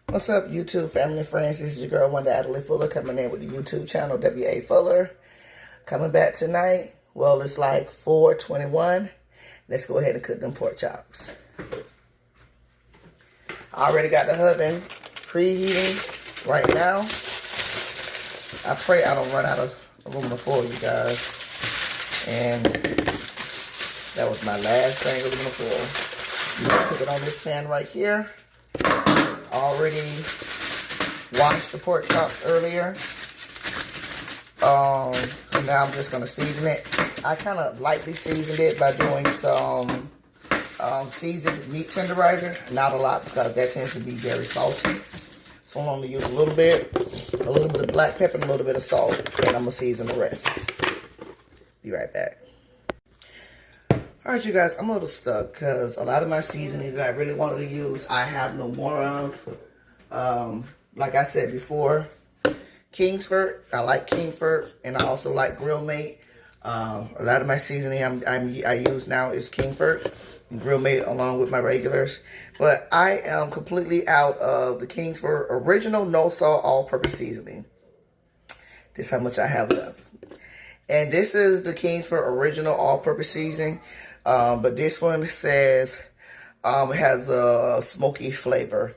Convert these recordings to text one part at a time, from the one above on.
What's up, YouTube family and friends? This is your girl, Wanda Adelaide Fuller, coming in with the YouTube channel, W.A. Fuller. Coming back tonight. Well, it's like 4:21. Let's go ahead and cook them pork chops. I already got the oven preheating right now. I pray I don't run out of aluminum foil, you guys. And that was my last thing of aluminum foil. I'm gonna cook it on this pan right here. Already washed the pork chops earlier. So now I'm just gonna season it. I kind of lightly seasoned it by doing some seasoned meat tenderizer. Not a lot because that tends to be very salty. So I'm gonna use a little bit of black pepper and a little bit of salt, and I'm gonna season the rest. Be right back. Alright, you guys, I'm a little stuck because a lot of my seasoning that I really wanted to use, I have no more of. Like I said before, Kingsford. I like Kingsford, and I also like Grill Mate. A lot of my seasoning I use now is Kingsford and Grill Mate along with my regulars. But I am completely out of the Kingsford original no salt all-purpose seasoning. This is how much I have left. And this is the Kingsford original all-purpose seasoning. But this one says it has a smoky flavor.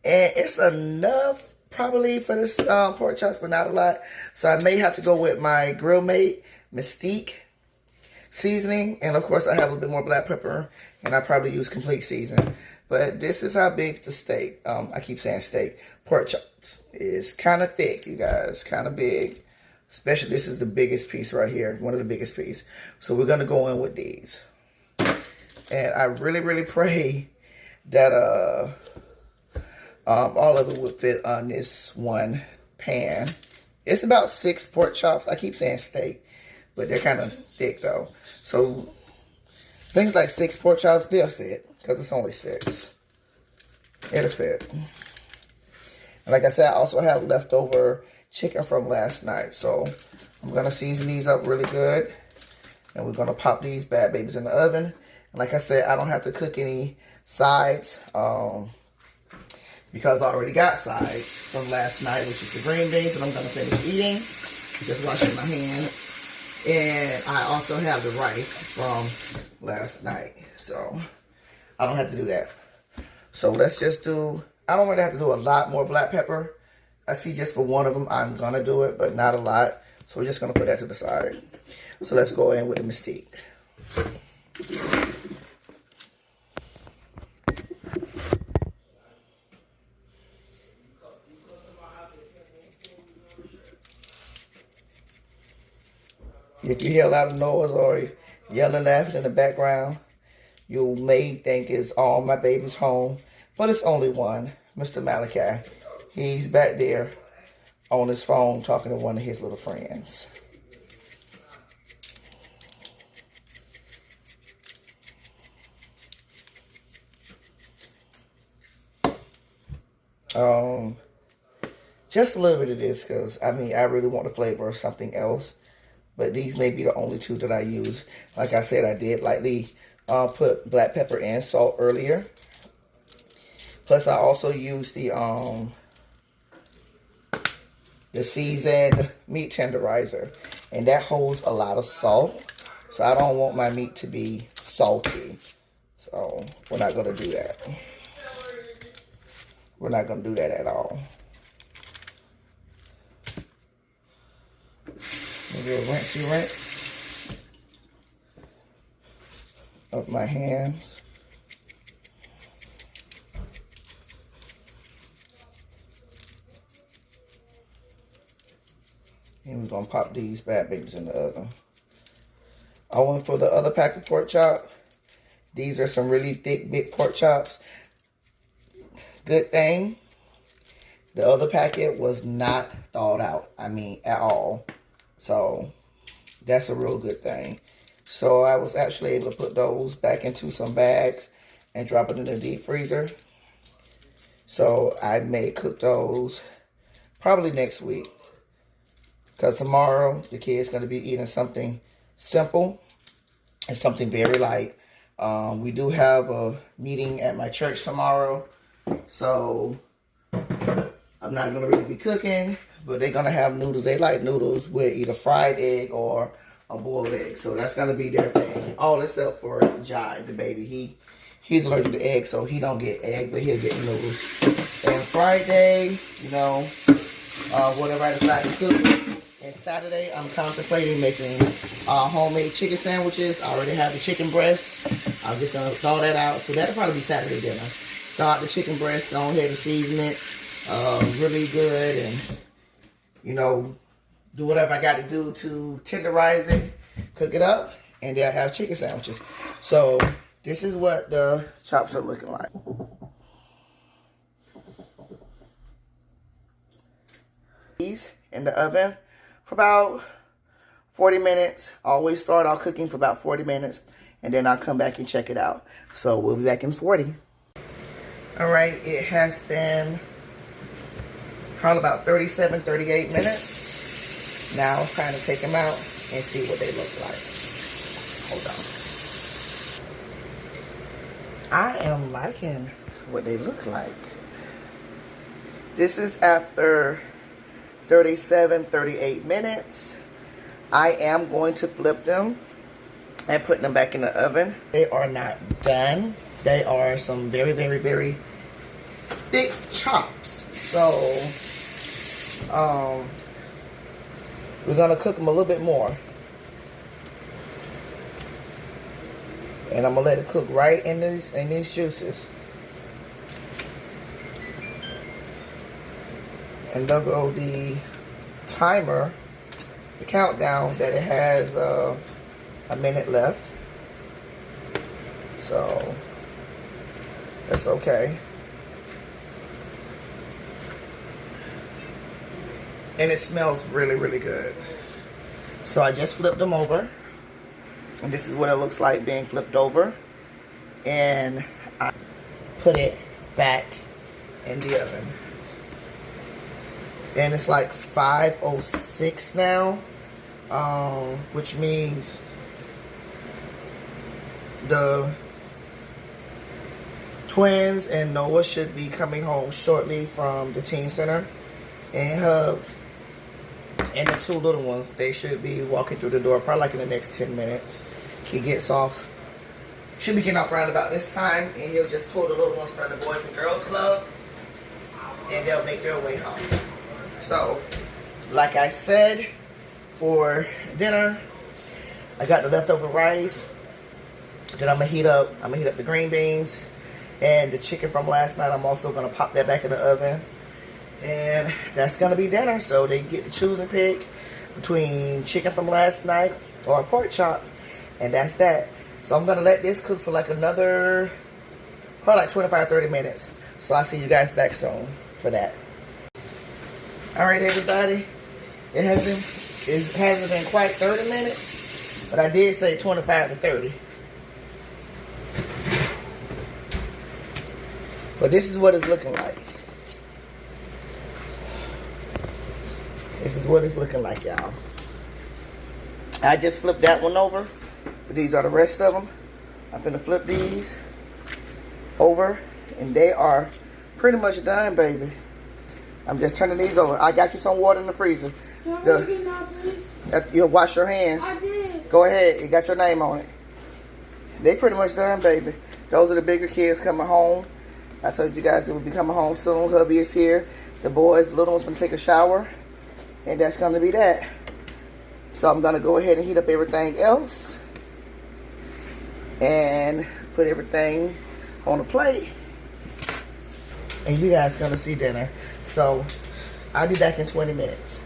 And it's enough probably for this pork chops, but not a lot. So I may have to go with my Grill Mate Mystique seasoning. And of course I have a little bit more black pepper. And I probably use complete seasoning. But this is how big the steak, I keep saying steak, pork chops. It's kind of thick, you guys, kind of big. Especially this is the biggest piece right here, one of the biggest pieces. So we're going to go in with these. And I really, really pray that all of it would fit on this one pan. It's about 6 pork chops. I keep saying steak, but they're kind of thick though. So things like 6 pork chops, they'll fit because it's only 6. It'll fit. And like I said, I also have leftover chicken from last night. So I'm going to season these up really good. And we're going to pop these bad babies in the oven. And like I said, I don't have to cook any sides because I already got sides from last night, which is the green beans. And I'm going to finish eating. Just washing my hands. And I also have the rice from last night. So I don't have to do that. So let's just do, I don't really have to do a lot more black pepper. I see just for one of them, I'm going to do it, but not a lot. So we're just going to put that to the side. So let's go in with the Mystique. If you hear a lot of noise or yelling, laughing in the background, you may think it's all my babies home. But it's only one, Mr. Malachi. He's back there on his phone talking to one of his little friends. Just a little bit of this because, I mean, I really want the flavor of something else. But these may be the only 2 that I use. Like I said, I did lightly put black pepper and salt earlier. Plus, I also used the seasoned meat tenderizer. And that holds a lot of salt. So I don't want my meat to be salty. So we're not going to do that. We're not going to do that at all. Maybe a rinse of my hands. And we're going to pop these bad babies in the oven. I went for the other pack of pork chop. These are some really thick, big pork chops. Good thing, the other packet was not thawed out. I mean, at all. So, that's a real good thing. So, I was actually able to put those back into some bags and drop it in the deep freezer. So, I may cook those probably next week. Because tomorrow, the kids going to be eating something simple and something very light. We do have a meeting at my church tomorrow. So I'm not gonna really be cooking, but they're gonna have noodles. They like noodles with either fried egg or a boiled egg. So that's gonna be their thing. All except for Jai, the baby. He's allergic to egg, so he don't get egg, but he'll get noodles. And Friday, you know, whatever I decide to cook. And Saturday, I'm contemplating making homemade chicken sandwiches. I already have the chicken breast. I'm just gonna thaw that out. So that'll probably be Saturday dinner. Start the chicken breast, go ahead and season it really good, and you know, do whatever I got to do to tenderize it, cook it up, and then I have chicken sandwiches. So this is what the chops are looking like. These in the oven for about 40 minutes. I always start out cooking for about 40 minutes, and then I'll come back and check it out. So we'll be back in 40. All right, it has been probably about 37, 38 minutes. Now it's time to take them out and see what they look like. Hold on. I am liking what they look like. This is after 37, 38 minutes. I am going to flip them and put them back in the oven. They are not done. They are some very, very, very thick chops. So, we're gonna cook them a little bit more. And I'm gonna let it cook right in these juices. And they'll go the timer, the countdown that it has a minute left. So that's okay. And it smells really, really good. So I just flipped them over. And this is what it looks like being flipped over. And I put it back in the oven. And it's like 5:06 now. Which means the twins and Noah should be coming home shortly from the teen center. And Hubs and the two little ones, they should be walking through the door probably like in the next 10 minutes. He gets off, should be getting off around about this time, and he'll just pull the little ones from the Boys and Girls Club, and they'll make their way home. So, like I said, for dinner, I got the leftover rice that I'm gonna heat up. I'm gonna heat up the green beans and the chicken from last night. I'm also gonna pop that back in the oven. And that's going to be dinner. So they get to choose and pick between chicken from last night or a pork chop. And that's that. So I'm going to let this cook for like another, probably like 25, 30 minutes. So I'll see you guys back soon for that. Alright everybody. It hasn't been quite 30 minutes. But I did say 25 to 30. But this is what it's looking like. This is what it's looking like, y'all. I just flipped that one over. But these are the rest of them. I'm finna flip these over. And they are pretty much done, baby. I'm just turning these over. I got you some water in the freezer. You'll wash your hands. I did. Go ahead. It got your name on it. They pretty much done, baby. Those are the bigger kids coming home. I told you guys they will be coming home soon. Hubby is here. The boys, the little ones, gonna take a shower. And that's going to be that. So I'm going to go ahead and heat up everything else. And put everything on the plate. And you guys are going to see dinner. So I'll be back in 20 minutes.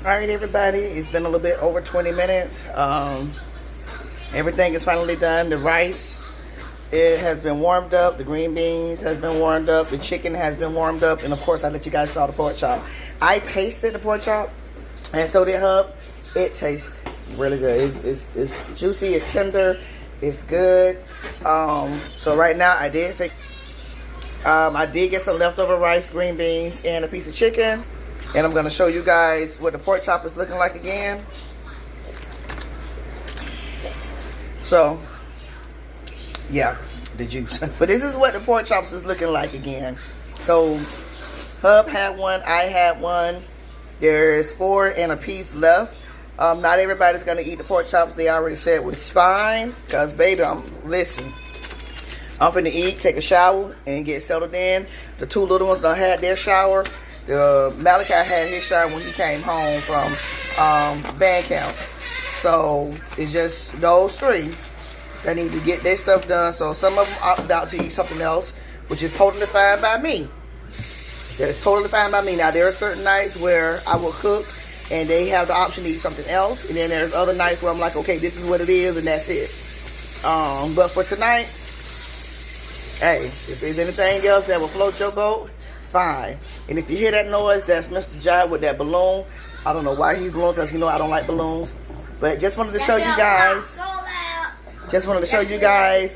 Alright everybody. It's been a little bit over 20 minutes. Everything is finally done. The rice, it has been warmed up. The green beans has been warmed up. The chicken has been warmed up. And of course I let you guys saw the pork chop. I tasted the pork chop, and so did Hub. It tastes really good. It's juicy, it's tender, it's good. So right now I did get some leftover rice, green beans, and a piece of chicken. And I'm gonna show you guys what the pork chop is looking like again. So, yeah, the juice. But this is what the pork chops is looking like again. So Hub had one. I had one. There's 4 and a piece left. Not everybody's going to eat the pork chops. They already said was fine. Because, baby, listen. I'm finna eat, take a shower, and get settled in. The 2 little ones done had their shower. Malachi had his shower when he came home from band camp. So, it's just those 3 that need to get their stuff done. So, some of them opted out to eat something else, which is totally fine by me. That's totally fine by me. Now, there are certain nights where I will cook, and they have the option to eat something else. And then there's other nights where I'm like, okay, this is what it is, and that's it. But for tonight, hey, if there's anything else that will float your boat, fine. And if you hear that noise, that's Mr. Jai with that balloon. I don't know why he's blowing, because you know I don't like balloons. But just wanted to show you guys. Just wanted to show you guys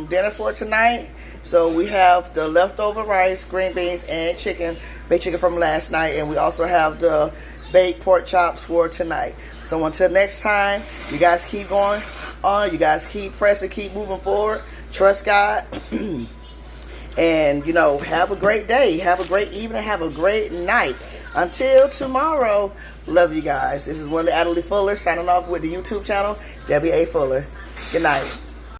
dinner for tonight. So we have the leftover rice, green beans, and chicken, baked chicken from last night. And we also have the baked pork chops for tonight. So until next time, you guys keep going on. You guys keep pressing, keep moving forward. Trust God. And, you know, have a great day. Have a great evening. Have a great night. Until tomorrow, love you guys. This is Wanda Adderley Fuller signing off with the YouTube channel, Debbie A. Fuller. Good night.